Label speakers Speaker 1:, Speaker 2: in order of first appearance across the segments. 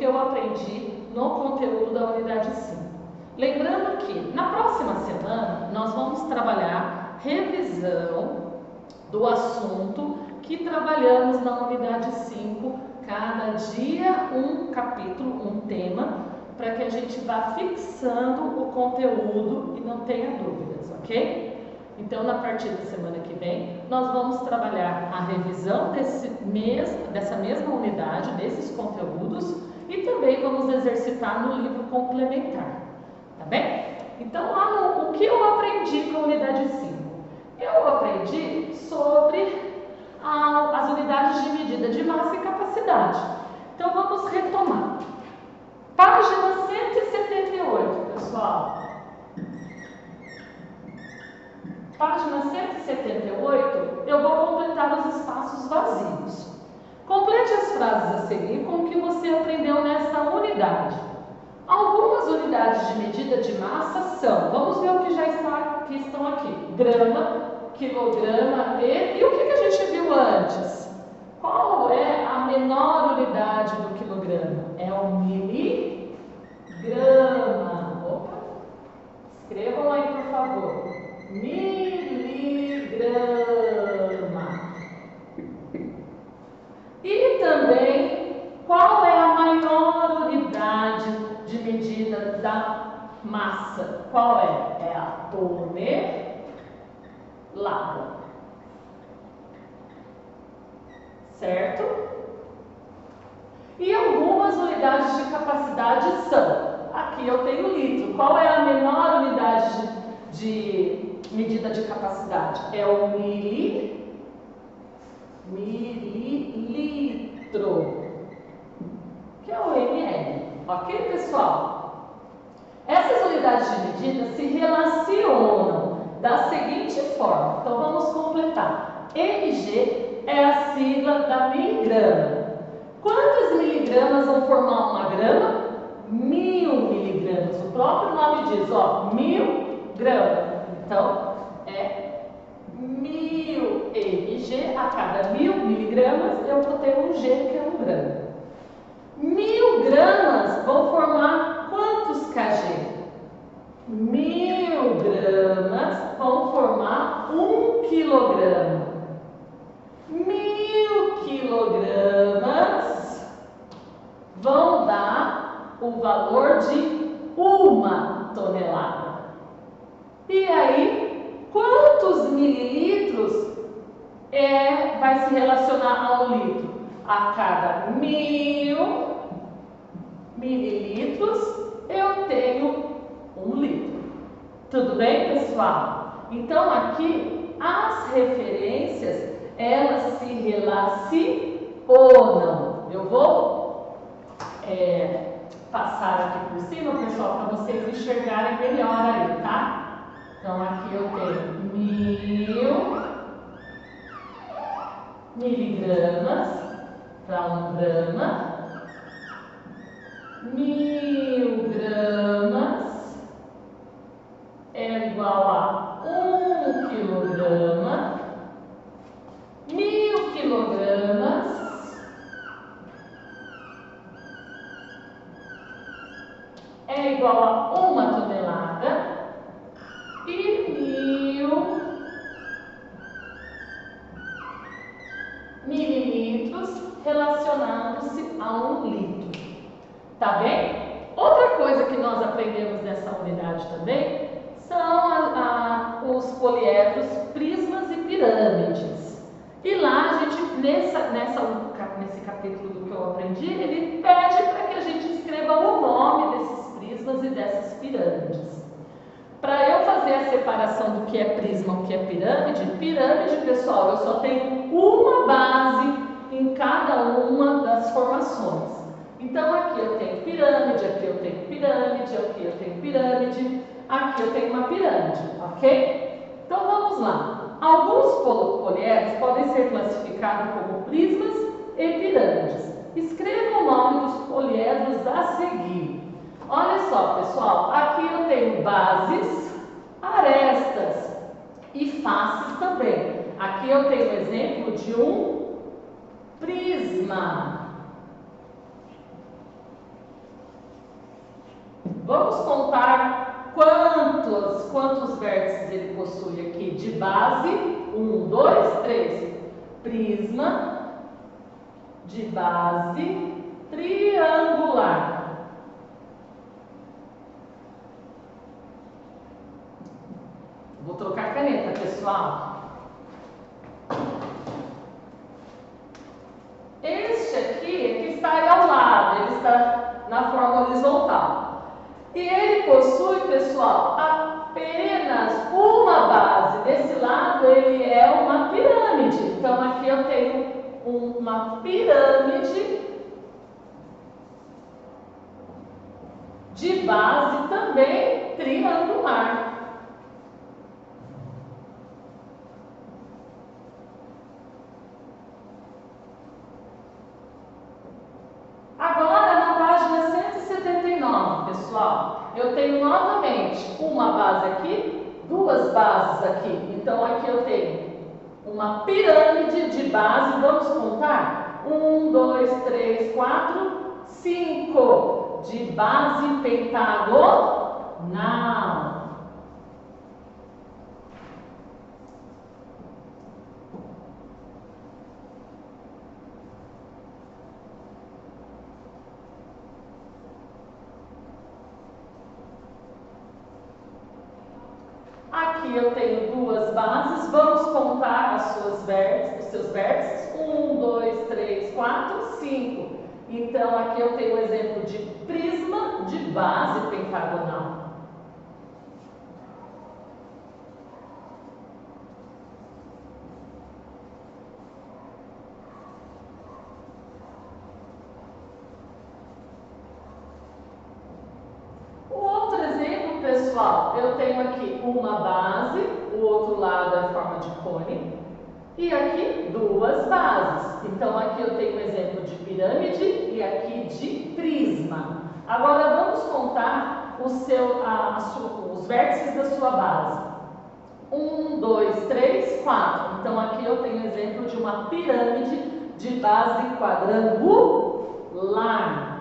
Speaker 1: que eu aprendi no conteúdo da unidade 5. Lembrando que na próxima semana nós vamos trabalhar revisão do assunto que trabalhamos na unidade 5, cada dia um capítulo, um tema, para que a gente vá fixando o conteúdo e não tenha dúvidas, ok? Então, na partir da semana que vem, nós vamos trabalhar a revisão dessa mesma unidade, desses conteúdos, e também vamos exercitar no livro complementar, tá bem? Então, lá o que eu aprendi com a unidade 5? Eu aprendi sobre as unidades de medida de massa e capacidade. Então, vamos retomar. Página 178, pessoal. Página 178, eu vou completar os espaços vazios. Complete as frases a seguir com o que você aprendeu nessa unidade. Algumas unidades de medida de massa são, vamos ver o que já estão aqui: grama, quilograma e o que a gente viu antes? Qual é a menor unidade do quilograma? É o miligrama. Opa, escrevam aí, por favor. Miligrama. E também, qual é a maior unidade de medida da massa? Qual é? É a tonelada. Certo? E algumas unidades de capacidade são, aqui eu tenho litro. Qual é a menor unidade de medida de capacidade? É o mililitro, que é o ml. Ok, pessoal? Essas unidades de medida se relacionam da seguinte forma. Então, vamos completar. mg é a sigla da miligrama. Quantos miligramas vão formar uma grama? 1000 miligramas. O próprio nome diz, 1000 gramas. Então, é 1000 mg. A cada 1000 miligramas, eu vou ter um G, que é um grama. 1000 gramas vão formar quantos kg? 1000 gramas vão formar 1 quilograma. 1000 quilogramas vão dar o valor de 1 tonelada. E aí, quantos mililitros vai se relacionar ao litro? A cada 1000 mililitros, eu tenho 1 litro. Tudo bem, pessoal? Então, aqui, as referências, elas se relacionam. Eu vou passar aqui por cima, pessoal, para vocês enxergarem melhor aí, tá? Então, aqui eu tenho 1000 miligramas para 1 grama, 1000 gramas é igual a 1 quilograma, 1000 quilogramas é igual a 1 tonelada e 1000 mililitros relacionando-se a 1 litro. Tá bem? Outra coisa que nós aprendemos nessa unidade também são os poliedros, prismas e pirâmides. E lá a gente, nesse capítulo do que eu aprendi, ele pede para que a gente escreva o nome desses prismas e dessas pirâmides. Para eu fazer a separação do que é prisma e o que é pirâmide, pessoal, eu só tenho uma base em cada uma das formações. Então, aqui eu tenho pirâmide, aqui eu tenho pirâmide, aqui eu tenho pirâmide, aqui eu tenho uma pirâmide, ok? Então, vamos lá. Alguns poliedros podem ser classificados como prismas e pirâmides. Escreva o nome dos poliedros a seguir. Olha só, pessoal, aqui eu tenho bases, arestas e faces também. Aqui eu tenho o exemplo de um prisma. Vamos contar quantos vértices ele possui aqui de base. 1, 2, 3. Prisma de base triangular. Vou trocar a caneta, pessoal. Este aqui é que está aí ao lado, ele está na forma horizontal. E ele possui, pessoal, apenas uma base. Desse lado ele é uma pirâmide. Então aqui eu tenho uma pirâmide de base também triangular. Agora, na página 179, pessoal, eu tenho novamente uma base aqui, duas bases aqui. Então, aqui eu tenho uma pirâmide de base, vamos contar? 1, 2, 3, 4, 5 de base pentagonal. Aqui eu tenho duas bases, vamos contar os seus vértices. 1, 2, 3, 4, 5. Então, aqui eu tenho um exemplo de prisma de base pentagonal. Pessoal, eu tenho aqui uma base, o outro lado é a forma de cone, e aqui duas bases. Então, aqui eu tenho um exemplo de pirâmide e aqui de prisma. Agora, vamos contar os vértices da sua base. 1, 2, 3, 4. Então, aqui eu tenho um exemplo de uma pirâmide de base quadrangular.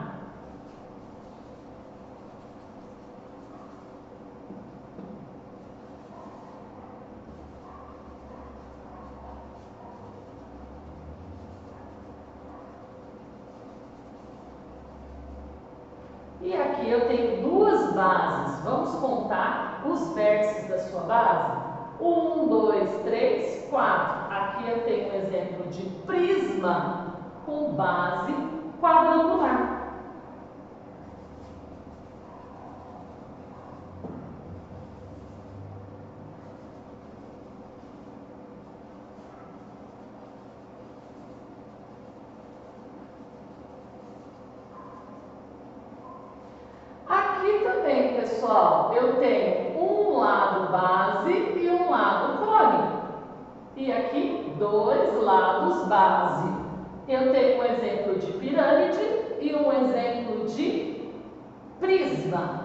Speaker 1: E aqui eu tenho duas bases. Vamos contar os vértices da sua base? 1, 2, 3, 4. Aqui eu tenho um exemplo de prisma com base quadrangular. Aqui também, pessoal, eu tenho um lado base e um lado cone. E aqui, dois lados base. Eu tenho um exemplo de pirâmide e um exemplo de prisma.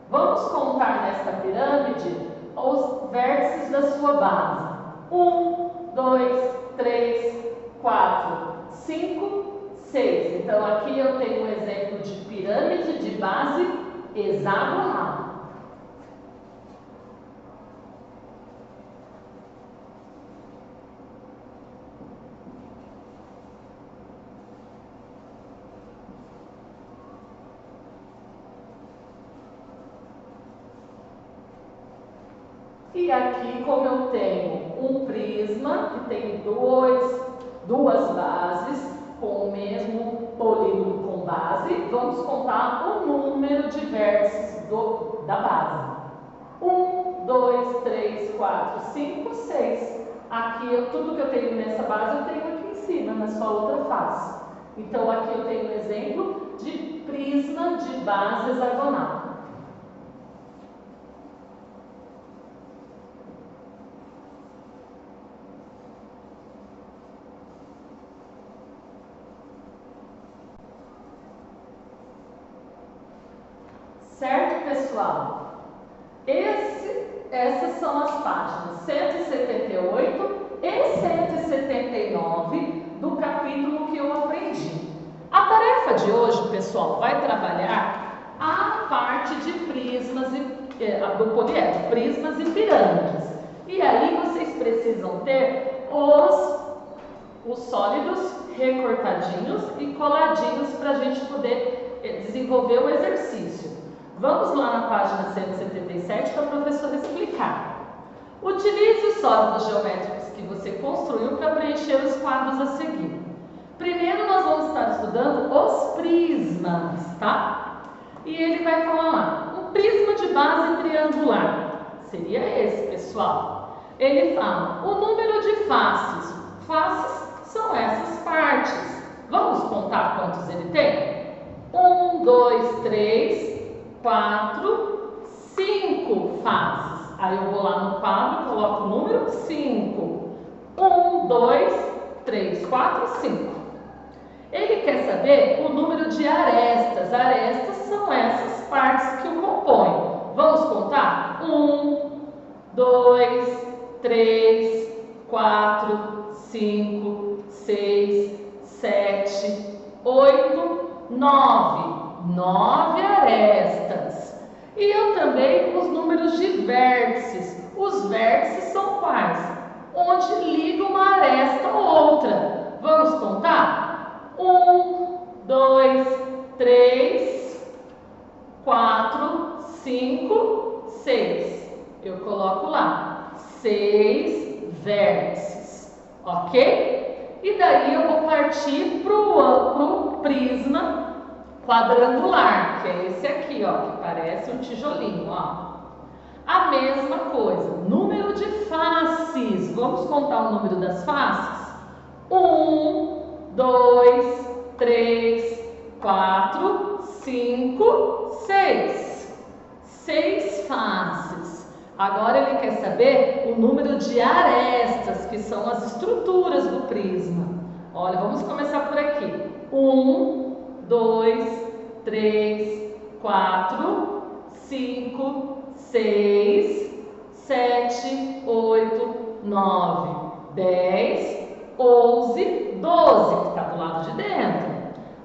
Speaker 1: Vamos contar nesta pirâmide os vértices da sua base. 1, 2, 3, 4, 5, 6. Então, aqui eu tenho um exemplo de pirâmide de base hexagonal. E aqui, como eu tenho um prisma que tem duas bases com o mesmo polígono com base, vamos contar o número de vértices da base. 1, 2, 3, 4, 5, 6. Aqui, tudo que eu tenho nessa base, eu tenho aqui em cima, na sua outra face. Então, aqui eu tenho um exemplo de prisma de base hexagonal. Certo, pessoal? Essas são as páginas 178 e 179 do capítulo que eu aprendi. A tarefa de hoje, pessoal, vai trabalhar a parte de prismas do poliedro, prismas e pirâmides. E aí vocês precisam ter os sólidos recortadinhos e coladinhos para a gente poder desenvolver o exercício. Vamos lá na página 177 para a professora explicar. Utilize os sólidos geométricos que você construiu para preencher os quadros a seguir. Primeiro nós vamos estar estudando os prismas, tá? E ele vai falar lá, um prisma de base triangular. Seria esse, pessoal. Ele fala, o número de faces. Faces são essas partes. Vamos contar quantos ele tem? 1, 2, 3, 4, 5 faces. Aí eu vou lá no quadro, coloco o número 5. 1, 2, 3, 4, 5. Ele quer saber o número de arestas. Arestas são essas partes que o compõem. Vamos contar? 1, 2, 3, 4, 5, 6, 7, 8, 9. 9 arestas. E eu também os números de vértices. Os vértices são quais? Onde liga uma aresta ou outra. Vamos contar? 1, 2, 3, 4, 5, 6. Eu coloco lá 6 vértices, ok? E daí eu vou partir para o prisma quadrangular, que é esse aqui, ó, que parece um tijolinho, ó. A mesma coisa, número de faces. Vamos contar o número das faces? 1, 2, 3, 4, 5, 6. 6 faces. Agora ele quer saber o número de arestas, que são as estruturas do prisma. Olha, vamos começar por aqui. 1, 2, 3, 4, 5, 6, 7, 8, 9, 10, 11, 12, que está do lado de dentro.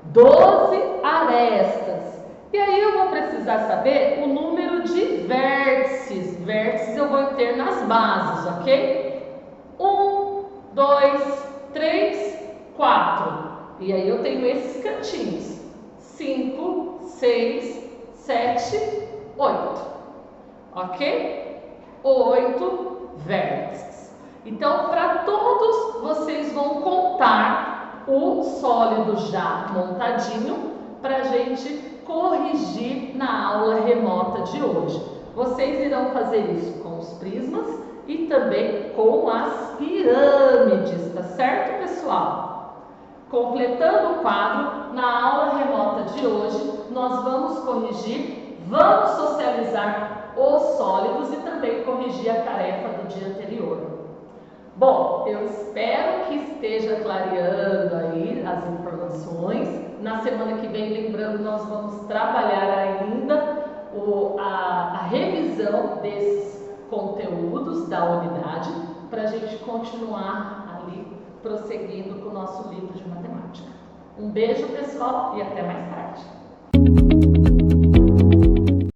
Speaker 1: 12 arestas. E aí eu vou precisar saber o número de vértices. Vértices eu vou ter nas bases, ok? 1, 2, 3, 4. E aí eu tenho esses cantinhos. 5, 6, 7, 8. Ok? 8 vértices. Então, para todos, vocês vão contar o sólido já montadinho para a gente corrigir na aula remota de hoje. Vocês irão fazer isso com os prismas e também com as pirâmides, tá certo, pessoal? Completando o quadro, na aula remota de hoje, nós vamos corrigir, vamos socializar os sólidos e também corrigir a tarefa do dia anterior. Bom, eu espero que esteja clareando aí as informações. Na semana que vem, lembrando, nós vamos trabalhar ainda a revisão desses conteúdos da unidade para a gente continuar ali prosseguindo com o nosso livro de matemática. Um beijo, pessoal, e até mais tarde.